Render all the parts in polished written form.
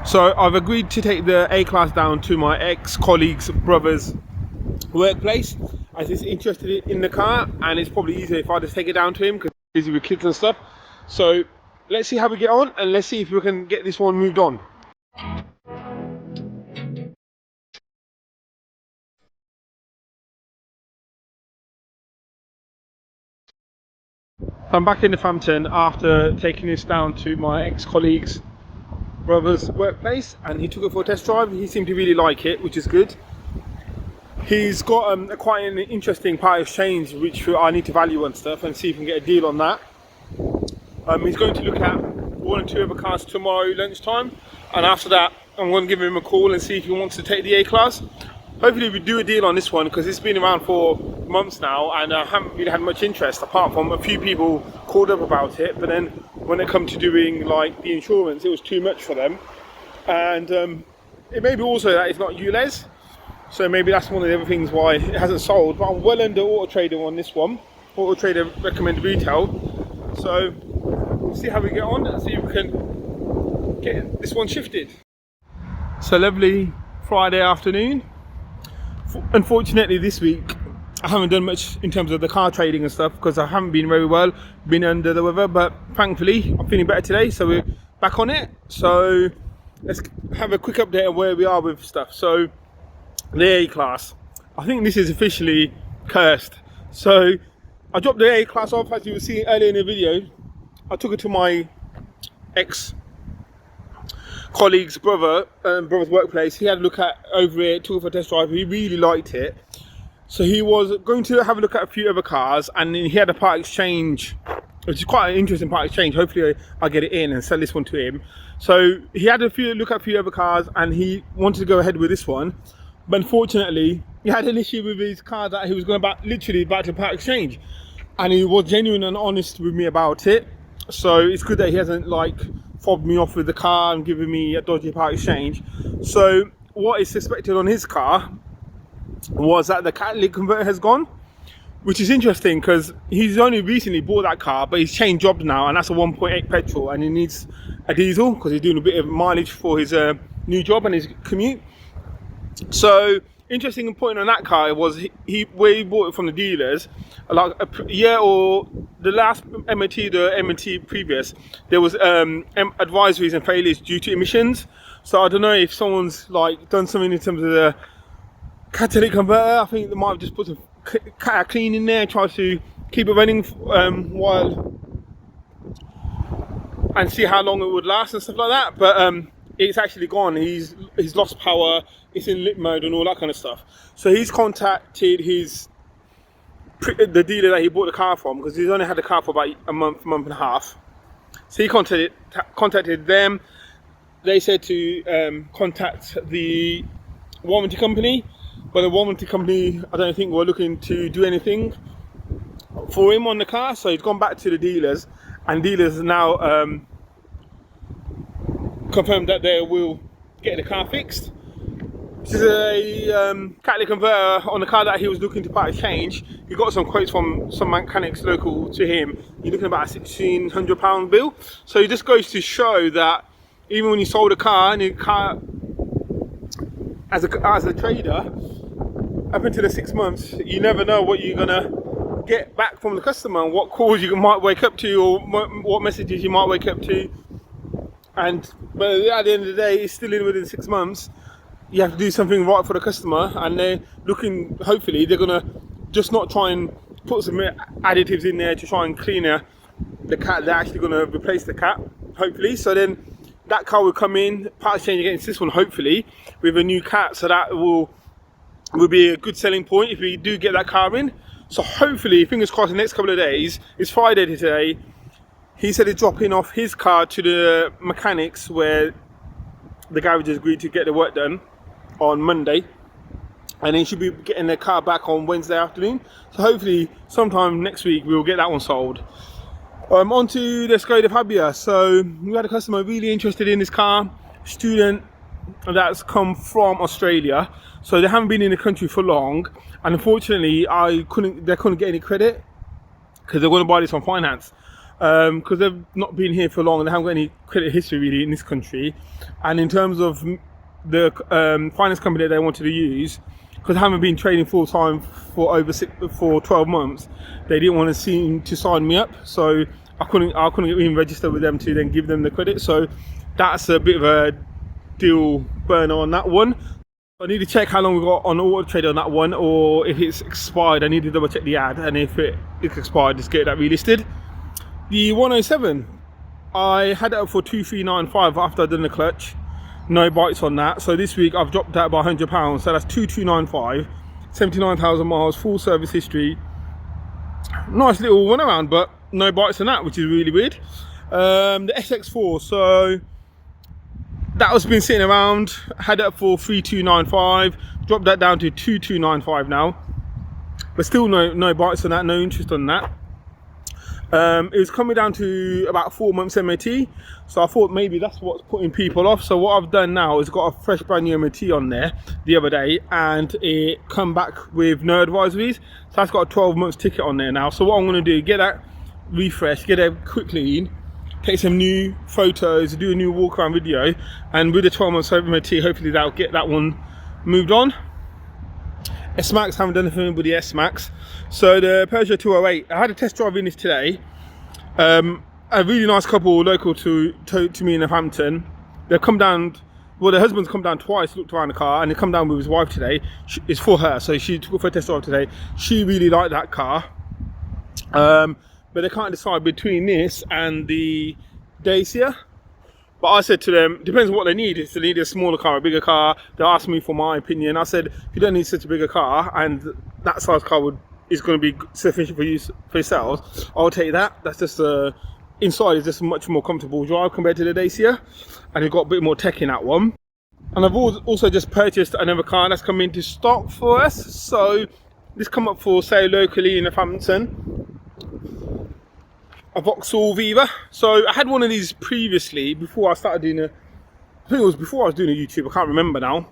So I've agreed to take the A-Class down to my ex-colleague's brother's workplace, as he's interested in the car, and it's probably easier if I just take it down to him because he's busy with kids and stuff. So let's see how we get on, and let's see if we can get this one moved on. I'm back in the Frampton after taking this down to my ex-colleague's brother's workplace, and he took it for a test drive. He seemed to really like it, which is good. He's got quite an interesting part exchange which I need to value and stuff, and see if we can get a deal on that. He's going to look at one or two other cars tomorrow lunchtime, and after that I'm going to give him a call and see if he wants to take the A-Class. Hopefully we do a deal on this one, because it's been around for months now and I haven't really had much interest, apart from a few people called up about it, but then when it come to doing like the insurance, it was too much for them. And it may be also that it's not ULEZ, so maybe that's one of the other things why it hasn't sold. But I'm well under Auto Trader on this one. Auto Trader recommended retail, so we'll see how we get on and see if we can get this one shifted. So lovely Friday afternoon. Unfortunately this week I haven't done much in terms of the car trading and stuff, because I haven't been very well, been under the weather, but thankfully I'm feeling better today, so we're back on it. So let's have a quick update of where we are with stuff. So the A-Class, I think this is officially cursed. So I dropped the A-Class off, as you were seeing earlier in the video. I took it to my ex-colleague's brother's workplace. He had a look over it, took it for a test drive. He really liked it. So he was going to have a look at a few other cars, and he had a part exchange, which is quite an interesting part exchange. Hopefully I get it in and sell this one to him. So he had a look at a few other cars, and he wanted to go ahead with this one. But unfortunately, he had an issue with his car that he was literally about to part exchange, and he was genuine and honest with me about it. So it's good that he hasn't like fobbed me off with the car and given me a dodgy part exchange. So what is suspected on his car was that the catalytic converter has gone, which is interesting because he's only recently bought that car, but he's changed jobs now, and that's a 1.8 petrol, and he needs a diesel because he's doing a bit of mileage for his new job and his commute. So interesting point on that car was where he bought it from the dealers, like a year or the last MOT, the MOT previous, there was advisories and failures due to emissions. So I don't know if someone's like done something in terms of the catalytic converter. I think they might have just put some clean in there, try to keep it running and see how long it would last and stuff like that. But it's actually gone. He's lost power. It's in lit mode and all that kind of stuff. So he's contacted the dealer that he bought the car from, because he's only had the car for about a month and a half. So he contacted them. They said to contact the warranty company, but the warranty company, I don't think, were looking to do anything for him on the car. So he's gone back to the dealers, and dealers now confirmed that they will get the car fixed. This is a catalytic converter on the car that he was looking to part exchange. He got some quotes from some mechanics local to him. You're looking at about a £1,600 bill. So it just goes to show that even when you sold a car, and your car as a trader, up until the 6 months, you never know what you're gonna get back from the customer, and what calls you might wake up to, or what messages you might wake up to. But at the end of the day, it's still in within 6 months. You have to do something right for the customer, and they're looking, hopefully they're gonna just not try and put some additives in there to try and clean the cat. They're actually gonna replace the cat, hopefully. So then that car will come in, part exchange against this one, hopefully, with a new cat. So that will be a good selling point if we do get that car in. So hopefully, fingers crossed, the next couple of days, it's Friday today, he said he's dropping off his car to the mechanics where the garage has agreed to get the work done on Monday, and he should be getting the car back on Wednesday afternoon. So hopefully sometime next week we'll get that one sold. On to the Skoda Fabia. So we had a customer really interested in this car, student that's come from Australia, so they haven't been in the country for long, and unfortunately they couldn't get any credit because they're going to buy this on finance. because they've not been here for long and they haven't got any credit history really in this country. And in terms of the finance company that they wanted to use, because I haven't been trading full time for for 12 months, they didn't want to seem to sign me up, so I couldn't even register with them to then give them the credit. So that's a bit of a deal burner on that one. I need to check how long we got on Auto Trader on that one, or if it's expired. I need to double check the ad, and if it's expired, just get that relisted. The 107, I had it up for 2395 after I'd done the clutch. No bites on that. So this week I've dropped that by £100. So that's 2295, 79,000 miles, full service history. Nice little run around, but no bites on that, which is really weird. The SX4, so that was been sitting around, had it up for 3295, dropped that down to 2295 now, but still no bites on that, no interest on that. It was coming down to about 4 months MOT, so I thought maybe that's what's putting people off. So what I've done now is got a fresh brand new MOT on there the other day, and it come back with no advisories, so that's got a 12 months ticket on there now. So what I'm going to do, get that refreshed, get it quick clean, take some new photos, do a new walk around video, and with the 12 months MOT, hopefully that'll get that one moved on. S-Max, haven't done anything with the S-Max. So the Peugeot 208, I had a test drive in this today. A really nice couple local to me in Northampton. They've come down, well, their husband's come down twice, looked around the car, and they come down with his wife today. It's for her, so she took it for a test drive today. She really liked that car. But they can't decide between this and the Dacia. But I said to them, depends on what they need. If they need a smaller car, a bigger car, they asked me for my opinion. I said, if you don't need such a bigger car, and that size car is going to be sufficient for you for yourselves, I'll take that. That's just inside is just a much more comfortable drive compared to the Dacia, and you've got a bit more tech in that one. And I've also just purchased another car that's come into stock for us. So this come up for sale locally in Northampton. A Vauxhall Viva. So I had one of these previously before I started doing I think it was before I was doing a YouTube, I can't remember now.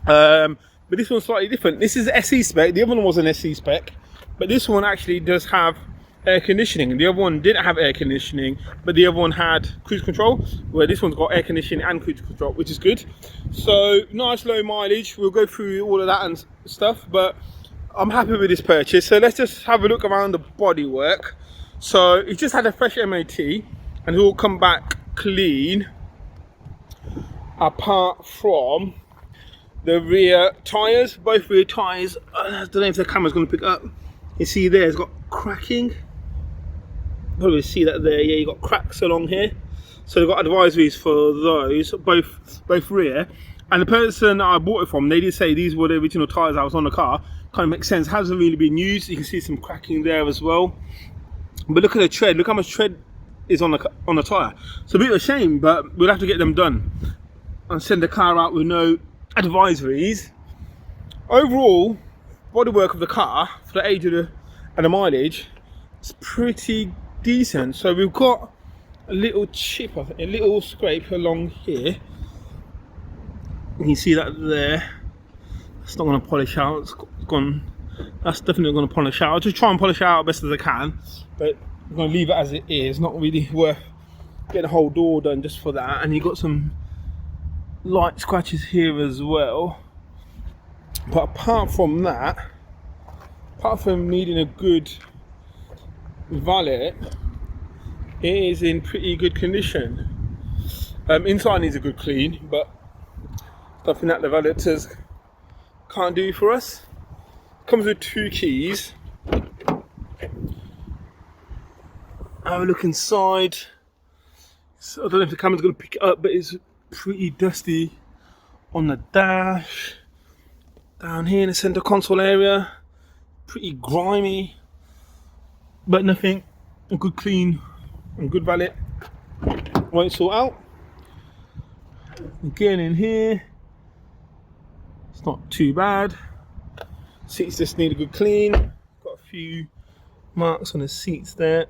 But this one's slightly different. This is SE spec, the other one was an SE spec, but this one actually does have air conditioning. The other one didn't have air conditioning, but the other one had cruise control, where this one's got air conditioning and cruise control, which is good. So nice low mileage. We'll go through all of that and stuff, but I'm happy with this purchase. So let's just have a look around the bodywork. So it just had a fresh MOT and it will come back clean, apart from the rear tyres. Both rear tyres, I don't know if the camera's going to pick up. You see there, it's got cracking. Probably see that there. Yeah, you got cracks along here. So they've got advisories for those, both rear. And the person I bought it from, they did say these were the original tyres that was on the car. Kind of makes sense. Hasn't really been used. You can see some cracking there as well. But look at the tread. Look how much tread is on the tyre. It's a bit of a shame, but we'll have to get them done and send the car out with no advisories. Overall, bodywork of the car for the age of and the mileage is pretty decent. So we've got a little chip, I think, a little scrape along here. You can see that there. It's not going to polish out. It's gone. That's definitely going to polish out. I'll just try and polish it out best as I can, but I'm going to leave it as it is. Not really worth getting a whole door done just for that. And you've got some light scratches here as well. But apart from that, apart from needing a good valet, it is in pretty good condition. Inside needs a good clean, but something that the valeters can't do for us. Comes with 2 keys. Have a look inside. So I don't know if the camera's going to pick it up, but it's pretty dusty on the dash. Down here in the center console area, pretty grimy, but nothing. A good clean and good valet won't sort out. Again in here, it's not too bad. Seats just need a good clean. Got a few marks on the seats there.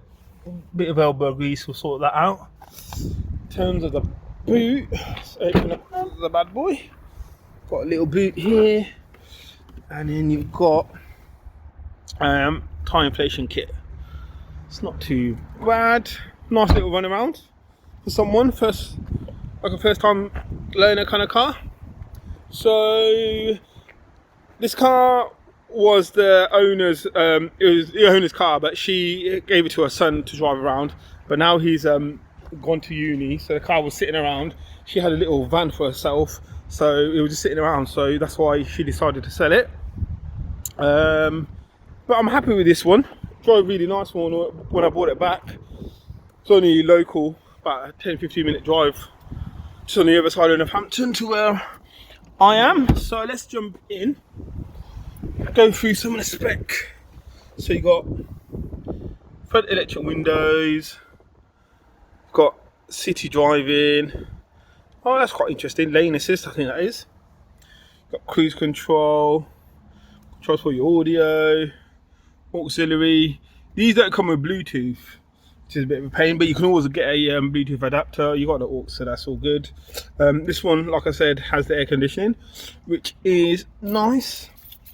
Bit of elbow grease will sort that out. In terms of the boot, let's open up the bad boy. Got a little boot here, and then you've got tyre inflation kit. It's not too bad. Nice little run around for someone like a first time learner kind of car. So this car was the owner's it was the owner's car, but she gave it to her son to drive around. But now he's gone to uni, so the car was sitting around. She had a little van for herself, so it was just sitting around, so that's why she decided to sell it. But I'm happy with this one. Drove really nice one when I bought it back. It's only local, about a 10-15 minute drive, just on the other side of Northampton to where I am. So let's jump in, go through some of the spec. So you got front electric windows, got city driving. Oh, that's quite interesting. Lane assist, I think that is. Got cruise control, controls for your audio, auxiliary. These don't come with Bluetooth, which is a bit of a pain, but you can always get a Bluetooth adapter. You got the aux, so that's all good. This one, like I said, has the air conditioning, which is nice.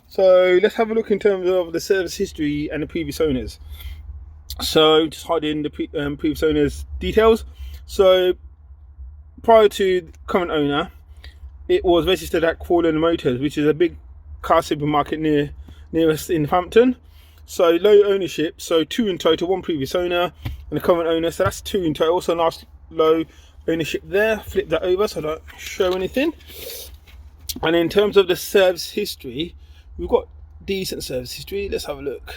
So let's have a look in terms of the service history and the previous owners. So just hiding the previous owner's details. So prior to the current owner, it was registered at Quorlen Motors, which is a big car supermarket near us in Northampton. So low ownership, so 2 in total, 1 previous owner and the current owner, so that's 2 in total. So nice low ownership there. Flip that over so I don't show anything. And in terms of the service history, we've got decent service history. Let's have a look.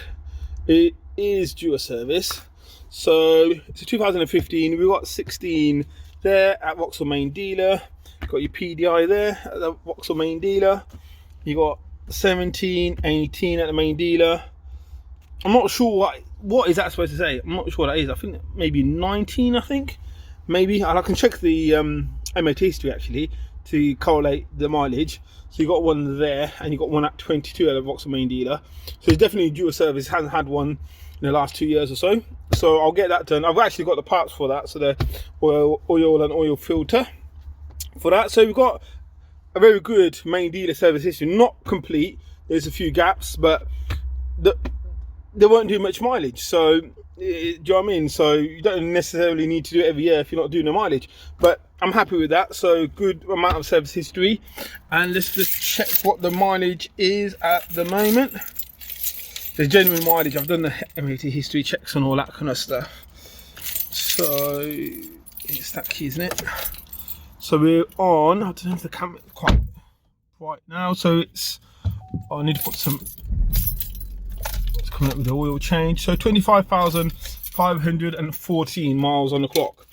It is due a service. So it's a 2015. We've got 16 there at Vauxhall main dealer. You've got your PDI there at the Vauxhall main dealer. You got 17, 18 at the main dealer. I'm not sure what is that supposed to say. I'm not sure what that is. I think maybe 19. I think maybe, and I can check the MOT history actually to correlate the mileage. So you got one there, and you got one at 22 at the Vauxhall main dealer. So it's definitely due a service. Hasn't had one in the last 2 years or so. So I'll get that done. I've actually got the parts for that. So the oil and oil filter for that. So we've got a very good main dealer service history. Not complete. There's a few gaps, but they won't do much mileage. So do you know what I mean? So you don't necessarily need to do it every year if you're not doing the mileage. But I'm happy with that. So good amount of service history. And let's just check what the mileage is at the moment. There's genuine mileage. I've done the MOT history checks and all that kind of stuff. So it's that key, isn't it? So we're on, I don't know if the camera's quite bright now. So it's, I need to put some, it's coming up with the oil change. So 25,514 miles on the clock.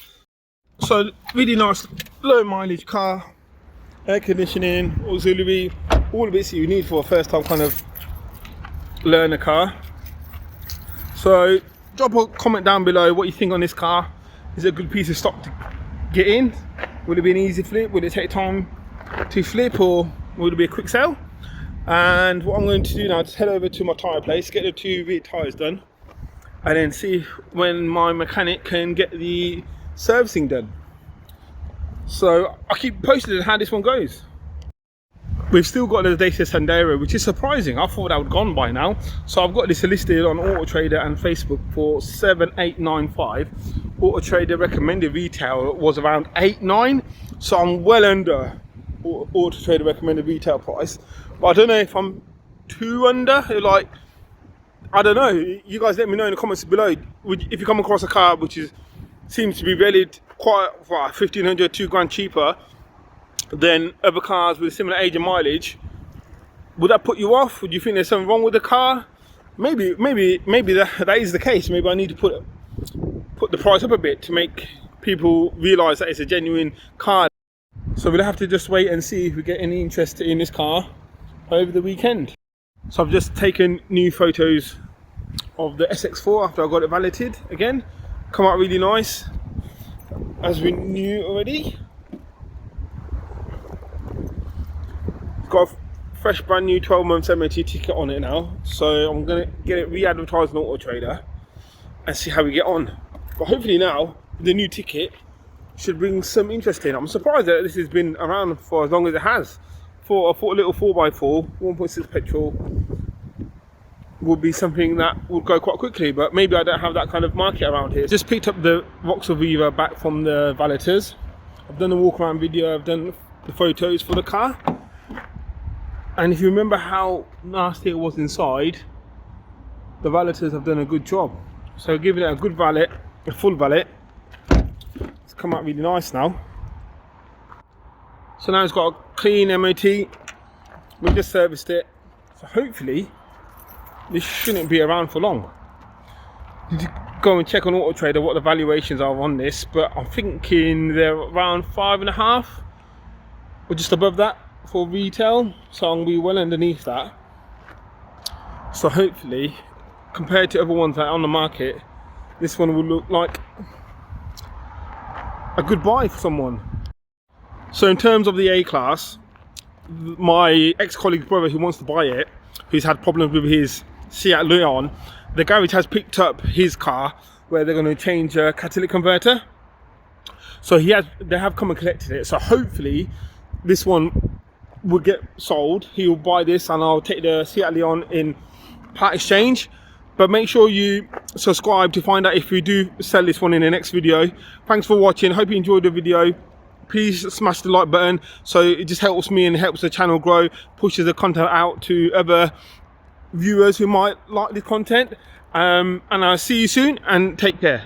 So really nice low mileage car, air conditioning, auxiliary, all the bits that you need for a first time kind of learner car. So drop a comment down below what you think on this car. Is it a good piece of stock to get in? Will it be an easy flip? Will it take time to flip, or will it be a quick sale? And what I'm going to do now is head over to my tyre place, get the 2 rear tyres done, and then see when my mechanic can get the servicing done. So I'll keep posted on how this one goes. We've still got the Dacia Sandero, which is surprising. I thought that would have gone by now. So I've got this listed on Auto Trader and Facebook for 7,895. Auto Trader recommended retail was around 8,9. So I'm well under Auto Trader recommended retail price. But I don't know if I'm too under. Like, I don't know. You guys let me know in the comments below. If you come across a car which seems to be valued quite $1,500, $2,000 cheaper than other cars with similar age and mileage, would that put you off? Would you think there's something wrong with the car? Maybe that is the case. Maybe I need to put the price up a bit to make people realise that it's a genuine car. So we'll have to just wait and see if we get any interest in this car over the weekend. So I've just taken new photos of the SX4 after I got it valeted again. Come out really nice, as we knew already. Got a fresh brand new 12 months MOT ticket on it now, so I'm gonna get it re-advertised on Auto Trader and see how we get on. But hopefully now the new ticket should bring some interest in. I'm surprised that this has been around for as long as it has. For a little 4x4 1.6 petrol, would be something that would go quite quickly, but maybe I don't have that kind of market around here. Just picked up the Vauxhall Viva back from the valeters. I've done the walk around video, I've done the photos for the car, and if you remember how nasty it was inside, the valeters have done a good job. So giving it a good valet, a full valet. It's come out really nice now. So now it's got a clean MOT. We just serviced it, so hopefully this shouldn't be around for long. Need to go and check on Auto Trader what the valuations are on this, but I'm thinking they're around 5.5 or just above that for retail, so I'm gonna be well underneath that. So hopefully, compared to other ones that are on the market, this one will look like a good buy for someone. So in terms of the A-Class, my ex-colleague's brother who wants to buy it, who's had problems with his Seat Leon, the garage has picked up his car where they're going to change a catalytic converter. So they have come and collected it. So hopefully this one will get sold. He will buy this and I'll take the Seat Leon in part exchange. But make sure you subscribe to find out if we do sell this one in the next video. Thanks for watching. Hope you enjoyed the video. Please smash the like button, so it just helps me and helps the channel grow, pushes the content out to other viewers who might like the content. And I'll see you soon, and take care.